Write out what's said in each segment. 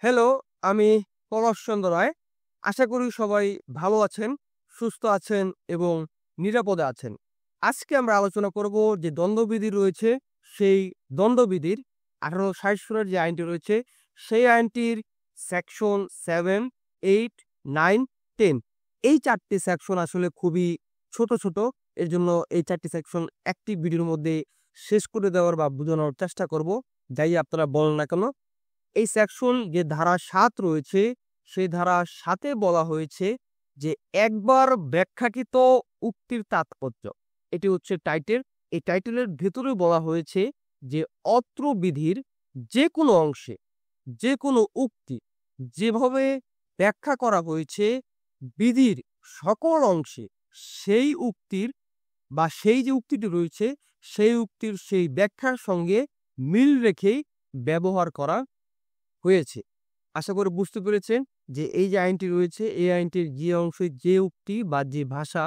Hello, আমি পলাশচন্দ্র রায়। আশা করি সবাই ভালো আছেন, সুস্থ আছেন এবং নিরাপদে আছেন। আজকে আমরা আলোচনা করব যে দণ্ডবিধি রয়েছে, সেই দণ্ডবিধির ১৮৬০ সনের যে আইনটি রয়েছে, সেই আইনটির সেকশন ৭, ৮, ৯, ১০ এই ৪ টি সেকশন আসলে খুবই ছোট, ছোট। এজন্য এই ৪ টি সেকশন একটি ভিডিওর মধ্যে শেষ করে দেওয়ার বা বোঝানোর চেষ্টা করব। যাই আপনারা বলেন না কেন? এই সেকশন যে ধারা ৭ রয়েছে, সেই ধারা ৭ এ বলা হয়েছে যে একবার ব্যাখ্যাকৃত উক্তির তাৎপর্য। এটি হচ্ছে টাইটেল। এই টাইটেলের ভেতরে বলা হয়েছে যে অত্র বিধির যেকোনো অংশে, যেকোনো উক্তি যেভাবে ব্যাখ্যা করা হয়েছে বিধির সকল অংশে সেই উক্তির বা সেই যে উক্তিটি রয়েছে, সেই উক্তির সেই ব্যাখ্যার সঙ্গে মিল রেখেই ব্যবহার করা হয়েছে। আশা করি বুঝতে পেরেছেন যে এই যে আইনটি রয়েছে, এই আইনটির যে অংশে যে উক্তি বা যে ভাষা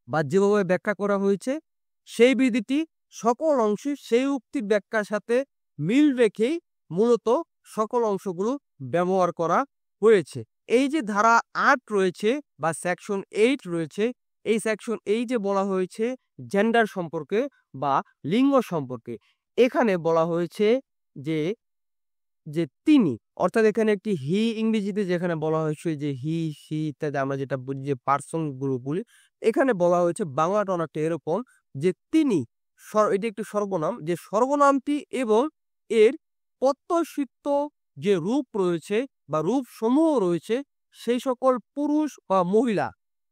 বা যেভাবে ব্যাখ্যা করা হয়েছে, সেই বিধিটি সকল অংশে সেই উক্তির ব্যাখ্যার সাথে মিল রেখেই মূলত সকল অংশগুলো ব্যবহার করা হয়েছে। এই যে ধারা ৮ রয়েছে বা সেকশন ৮ রয়েছে, এই সেকশন ৮ এ বলা হয়েছে জেন্ডার সম্পর্কে বা লিঙ্গ সম্পর্কে। এখানে বলা হয়েছে যে তিনি অর্থাৎ এখানে একটি হি ইংরেজিতে যেখানে বলা হয়েছে যে হি, সি ইত্যাদি আমরা যেটা বুঝি যে পারসন গুলো বলি, এখানে বলা হয়েছে বাংলাটা অনেকটা এরকম যে তিনি এটি একটি সর্বনাম, যে সর্বনামটি এবং এর প্রত্যয়সিক্ত যে রূপ রয়েছে বা রূপ সমূহ রয়েছে সেই সকল পুরুষ বা মহিলা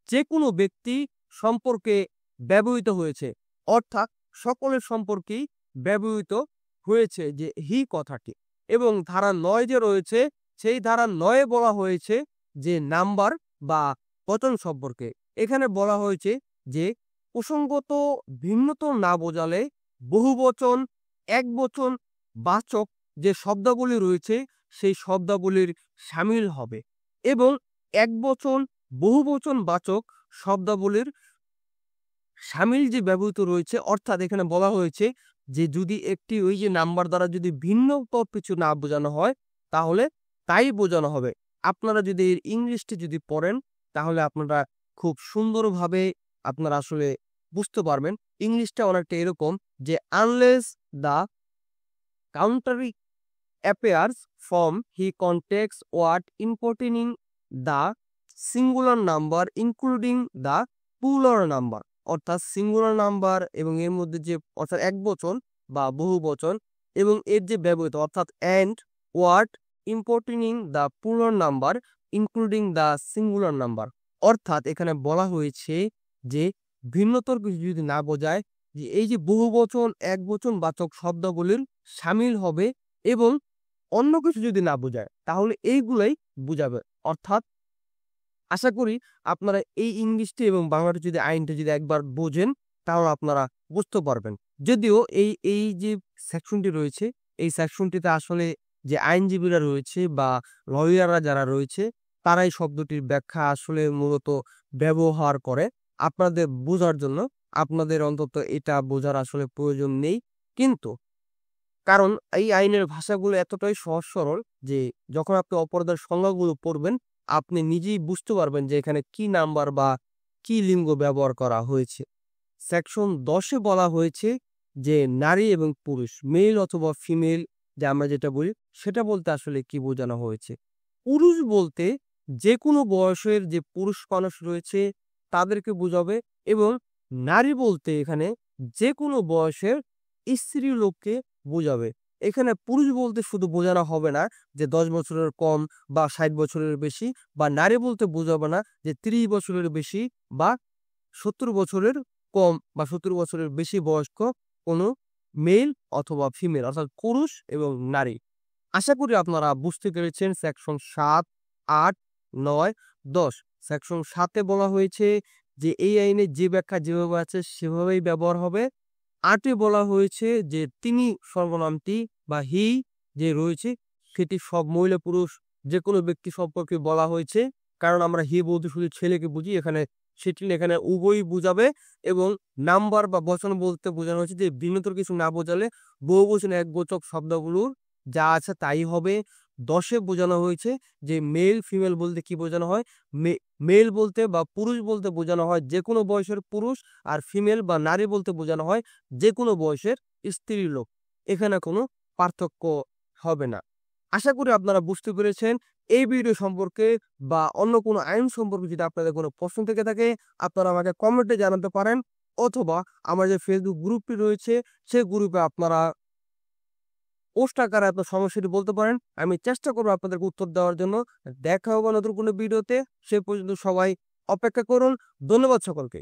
যেকোনো ব্যক্তি সম্পর্কে ব্যবহৃত হয়েছে। অর্থাৎ সকলের সম্পর্কেই ব্যবহৃত হয়েছে যে হি কথাটি। এবং ধারা ৯ যে রয়েছে, সেই ধারা ৯ এ বলা হয়েছে যে নাম্বার বা বচন সম্পর্কে। এখানে বলা হয়েছে যে প্রসঙ্গত ভিন্নতর না বোঝালে বহুবচন, একবচন বাচক যে শব্দাবলী রয়েছে, সেই শব্দাবলীর শামিল হবে এবং একবচন, বহুবচন বাচক শব্দাবলীর শামিল যে ব্যবহৃত রয়েছে, অর্থাৎ এখানে বলা হয়েছে যে যদি একটি ওই যে নাম্বার দ্বারা যদি ভিন্নতর কিছু না বোঝানো হয়, তাহলে তাই বোঝানো হবে। আপনারা যদি এর ইংলিশটি যদি পড়েন, তাহলে আপনারা খুব সুন্দরভাবে আপনারা আসলে বুঝতে পারবেন। ইংলিশটা অনেকটা এরকম যে unless the country appears from he context word importing the singular number including the plural number অর্থাৎ সিঙ্গুলার নাম্বার এবং এর মধ্যে যে অর্থাৎ একবচন বা বহুবচন এবং এর যে ব্যবহৃত অর্থাৎ and word importing the plural number including the singular number অর্থাৎ এখানে বলা হয়েছে যে ভিন্নতর কিছু যদি না বোঝায়, যে এই যে বহুবচন, একবচন বাচক শব্দগুলির শামিল হবে এবং অন্য কিছু যদি না বোঝায়, তাহলে এইগুলাই বুঝাবে। অর্থাৎ আশা করি আপনারা এই ইংলিশটি এবং বাংলাটা যদি আইনটা যদি একবার বোঝেন, তাহলে আপনারা বুঝতে পারবেন। যদিও এই যে সেকশনটি রয়েছে, এই সেকশনটিতে আসলে যে আইনজীবীরা রয়েছে বা লয়াররা যারা রয়েছে, তারা এই শব্দটির ব্যাখ্যা আসলে মূলত ব্যবহার করে আপনাদের বোঝার জন্য। আপনাদের অন্তত এটা বোঝার আসলে প্রয়োজন নেই। কিন্তু কারণ এই আইনের ভাষাগুলো এতটাই সহজ সরল যে যখন আপনি অপরাধের সংজ্ঞাগুলো পড়বেন, আপনি নিজেই বুঝতে পারবেন যে এখানে কি নাম্বার বা কি লিঙ্গ ব্যবহার করা হয়েছে। সেকশন ১০ এ বলা হয়েছে যে নারী এবং পুরুষ, মেল অথবা ফিমেল যে আমরা যেটা বলি, সেটা বলতে আসলে কি বোঝানো হয়েছে। পুরুষ বলতে যেকোনো বয়সের যে পুরুষ মানুষ রয়েছে তাদেরকে বোঝাবে এবং নারী বলতে এখানে যেকোনো বয়সের স্ত্রী লোককে বোঝাবে। এখানে পুরুষ বলতে শুধু বোঝানো হবে না যে ১০ বছরের কম বা ৬০ বছরের বেশি, বা নারী বলতে বোঝাবে না যে ৩০ বছরের বেশি বা ৭০ বছরের কম বা ৭০ বছরের বেশি বয়স্ক কোনো মেল অথবা ফিমেল অর্থাৎ পুরুষ এবং নারী। আশা করি আপনারা বুঝতে পেরেছেন। সেকশন ৭, ৮, ৯, ১০। সেকশন ৭ এ বলা হয়েছে যে এই আইনে যে ব্যাখ্যা যেভাবে আছে সেভাবেই ব্যবহার হবে। ৮ এ বলা হয়েছে যে তিনি সর্বনামটি বা হি যে রয়েছে সেটি সব মহিলা পুরুষ যেকোনো ব্যক্তি সম্পর্কে বলা হয়েছে। কারণ আমরা হি বলতে শুধু ছেলেকে বুঝি, এখানে সেটি না, এখানে উভয়ই বুঝাবে এবং নাম্বার বা বচন বলতে বোঝানো হয়েছে যে ভিন্নতর কিছু না বোঝালে বহুবচন একবচক শব্দগুলোর যা আছে তাই হবে। 10 বোঝানো হয়েছে যে মেল ফিমেল বলতে কি বোঝানো হয়। মেল বলতে বা পুরুষ বলতে বোঝানো হয় যে কোনো বয়সের পুরুষ, আর ফিমেল বা নারী বলতে বোঝানো হয় যে কোনো বয়সের স্ত্রীলোক। এখানে কোনো পার্থক্য হবে না। আশা করি আপনারা বুঝতে পেরেছেন। এই ভিডিও সম্পর্কে বা অন্য কোনো আইন সম্পর্কে যদি আপনাদের কোনো প্রশ্ন থেকে থাকে, আপনারা আমাকে কমেন্টে জানাতে পারেন, অথবা আমার যে ফেসবুক গ্রুপটি রয়েছে সেই গ্রুপে আপনারা পোস্ট আকারে আপনার সমস্যাটি বলতে পারেন। আমি চেষ্টা করব আপনাদেরকে উত্তর দেওয়ার জন্য। দেখা হবে নতুন কোনো ভিডিওতে। সে পর্যন্ত সবাই অপেক্ষা করুন। ধন্যবাদ সকলকে।